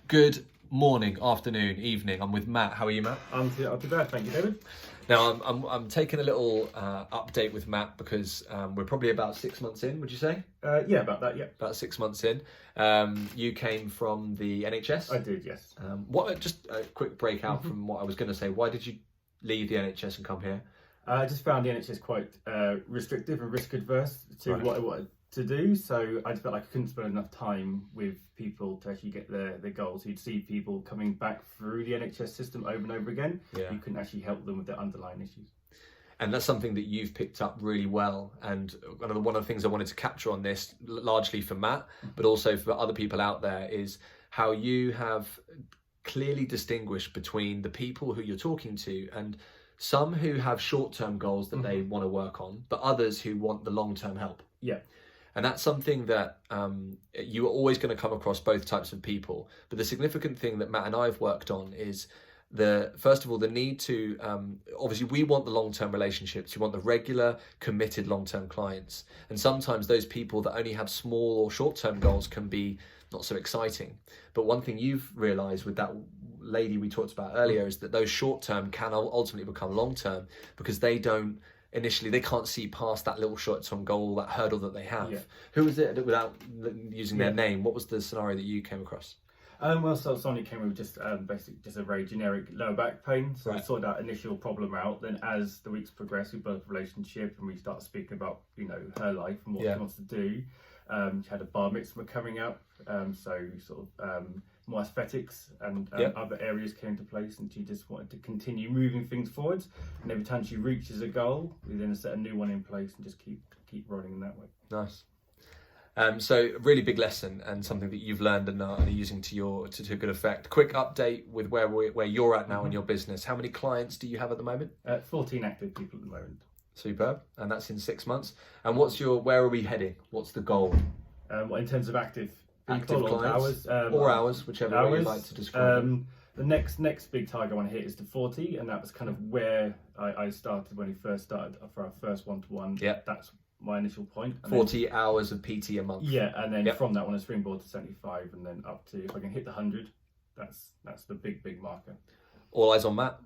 Good morning, afternoon, evening. I'm with Matt. How are you, Matt? I'm too bad, thank you, David. Now, I'm taking a little update with Matt because we're probably about 6 months in, would you say? Yeah, about that, yeah. About 6 months in. You came from the NHS? I did, yes. Just a quick breakout from what I was going to say. Why did you leave the NHS and come here? I just found the NHS quite restrictive and risk adverse to Right. what I wanted to do, so I just felt like I couldn't spend enough time with people to actually get their goals. You'd see people coming back through the NHS system over and over again. Yeah. You couldn't actually help them with their underlying issues. And that's something that you've picked up really well. And one of the things I wanted to capture on this, largely for Matt, but also for other people out there, is how you have clearly distinguished between the people who you're talking to and some who have short-term goals that they want to work on, but others who want the long-term help. Yeah. And that's something that you are always going to come across both types of people. But the significant thing that Matt and I have worked on is first of all, the need to, obviously we want the long-term relationships. You want the regular, committed long-term clients. And sometimes those people that only have small or short-term goals can be not so exciting. But one thing you've realized with that lady we talked about earlier is that those short-term can ultimately become long-term because they can't see past that little short-term goal, that hurdle that they have. Yeah. Who was it, without using their name, what was the scenario that you came across? So Sonny came with just basically just a very generic lower back pain. So Right. we sorted that initial problem out. Then as the weeks progressed, we built a relationship and we started speaking about, her life and what she wants to do. She had a bar mitzvah coming up, so sort of more aesthetics and other areas came into place, and she just wanted to continue moving things forward. And every time she reaches a goal, we then set a new one in place and just keep running in that way. Nice. So a really big lesson and something that you've learned and are using to good effect. Quick update with where you're at now in your business. How many clients do you have at the moment? 14 active people at the moment. Superb. And that's in 6 months. And where are we heading? What's the goal? In terms of active people or clients, hours? or hours, whichever way you like to describe it. The next big target I want to hit is to 40, and that was kind of where I started when we first started for our first one-to-one. Yeah. That's my initial point. And 40 hours of PT a month. Yeah, and then from that one, I springboard to 75, and then up to, if I can hit the 100, that's the big marker. All eyes on Matt.